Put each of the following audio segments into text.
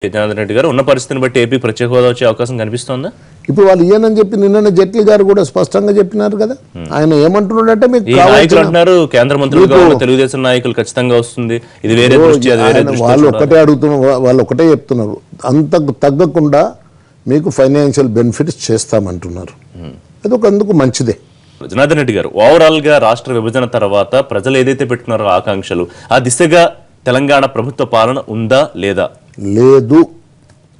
జనార్దన్ రెడ్డి గారు ఉన్న పరిస్థితిని బట్టి ఏపీ ప్రత్యేక హోదా వచ్చే అవకాశం కనిపిస్తోందా? ఇప్పుడు వాళ్ళు ఇయ్యనని చెప్పి నిన్ననే జైట్లీ గారు కూడా స్పష్టంగా చెప్పినారు కదా. ఆయన ఏమంటున్నాడంటే మీకు నాయకులు అంటున్నారు కేంద్ర మంత్రులుగా ఉన్న తెలుగుదేశం నాయకులు ఖచ్చితంగా వస్తుంది, ఇది వేరే దృష్టి అది వేరే దృష్టి. వాళ్ళు ఒకటే అడుగుతున్నారు, వాళ్ళు ఒకటే చెప్తున్నారు, అంతకు తగ్గకుండా మీకు ఫైనాన్షియల్ బెనిఫిట్స్ చేస్తామంటున్నారు. అది ఒక అందుకు మంచిదే. జనార్దన్ రెడ్డి గారు ఓవరాల్ గా రాష్ట్ర విభజన తర్వాత ప్రజలు ఏదైతే పెట్టుకున్నారో ఆకాంక్షలు ఆ దిశగా తెలంగాణ ప్రభుత్వ పాలన ఉందా లేదా? లేదు.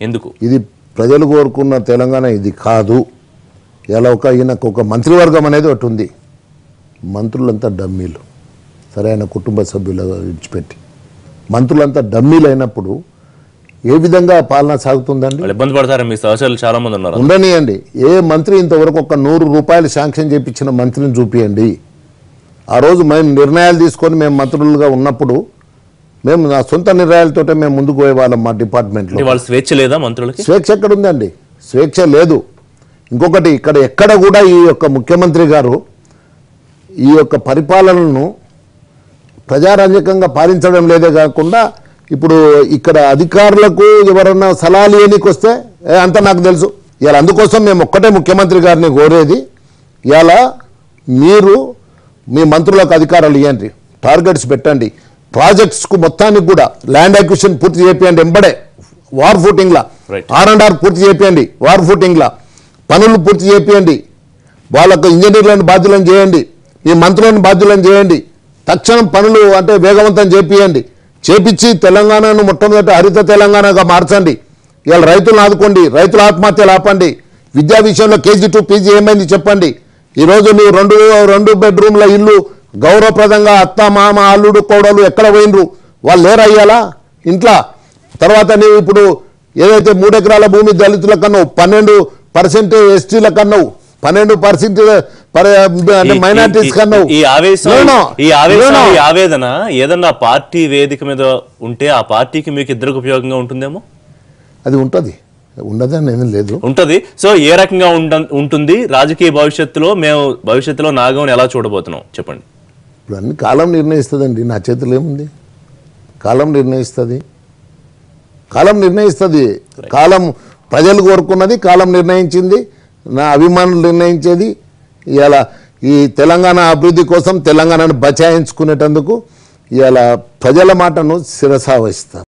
ఎందుకు? ఇది ప్రజలు కోరుకున్న తెలంగాణ ఇది కాదు. ఇలా ఈయనకు ఒక మంత్రివర్గం అనేది ఒకటి ఉంది, మంత్రులంతా డమ్మీలు, సరైన కుటుంబ సభ్యులు విడిచిపెట్టి మంత్రులంతా డమ్మీలు అయినప్పుడు ఏ విధంగా పాలన సాగుతుందండి? ఇబ్బంది పడతారా? మీ సహచరులు చాలా మంది ఉన్నారు. ఉండనియండి. ఏ మంత్రి ఇంతవరకు ఒక 100 రూపాయలు శాంక్షన్ చేయించిన మంత్రిని చూపియండి. ఆ రోజు మేము నిర్ణయాలు తీసుకొని మేము మంత్రులుగా ఉన్నప్పుడు మేము నా సొంత నిర్ణయాలతో మేము ముందుకు పోయేవాళ్ళం. మా డిపార్ట్మెంట్లో వాళ్ళ స్వేచ్ఛ లేదా? మంత్రులకి స్వేచ్ఛ ఎక్కడ ఉందండి? స్వేచ్ఛ లేదు. ఇంకొకటి ఎక్కడ కూడా ఈ యొక్క ముఖ్యమంత్రి గారు ఈ యొక్క పరిపాలనను ప్రజారాజ్యకంగా పాలించడం లేదే కాకుండా ఇప్పుడు ఇక్కడ అధికారులకు ఎవరన్నా సలహాలు ఇవ్వడానికి వస్తే అంత నాకు తెలుసు. ఇలా అందుకోసం మేము ఒక్కటే ముఖ్యమంత్రి గారిని కోరేది, ఇలా మీరు మీ మంత్రులకు అధికారాలు ఇవ్వండి, టార్గెట్స్ పెట్టండి, ప్రాజెక్ట్స్కు మొత్తానికి కూడా ల్యాండ్ అక్విజిషన్ పూర్తి చేయండి, ఎంబడే వార్ ఫుటింగ్లా R&R పూర్తి చేయండి, వార్ ఫుటింగ్లా పనులు పూర్తి చేయండి, వాళ్ళకు ఇంజనీర్లను బాధ్యులను చేయండి, ఈ మంత్రులను బాధ్యులను చేయండి, తక్షణం పనులు అంటే వేగవంతం చేపించి తెలంగాణను మొట్టమొదటి హరిత తెలంగాణగా మార్చండి. ఇవాళ రైతులను ఆదుకోండి, రైతుల ఆత్మహత్యలు ఆపండి, విద్యా విషయంలో KG to PG ఏమైంది చెప్పండి. ఈరోజు నువ్వు రెండు బెడ్రూమ్ల ఇల్లు గౌరవప్రదంగా అత్త మామ అల్లుడు కోడలు ఎక్కడ పోయినరు? వాళ్ళు లేరయ్యాలా ఇంట్లో? తర్వాత నీవు ఇప్పుడు ఏదైతే 3 ఎకరాల భూమి దళితుల కన్నావు, 12% ఎస్టీల కన్నావు, 12% మైనార్టీస్ కన్నావు. ఈ ఆవేదన ఏదన్నా పార్టీ వేదిక మీద ఉంటే ఆ పార్టీకి మీకు ఇద్దరికి ఉపయోగంగా ఉంటుందేమో. అది ఉంటుంది, ఉండదని ఏమీ లేదు, ఉంటుంది. సో ఏ రకంగా ఉంటుంది రాజకీయ భవిష్యత్తులో? మేము భవిష్యత్తులో నాగంని ఎలా చూడబోతున్నాం చెప్పండి. ఇప్పుడు అన్ని కాలం నిర్ణయిస్తుందండి, నా చేతులు ఏముంది? కాలం నిర్ణయిస్తుంది. కాలం ప్రజలు కోరుకున్నది కాలం నిర్ణయించింది, నా అభిమానులు నిర్ణయించేది. ఇలా ఈ తెలంగాణ అభివృద్ధి కోసం తెలంగాణను బచాయించుకునేటందుకు ఇలా ప్రజల మాటను శిరసా వహిస్తాను.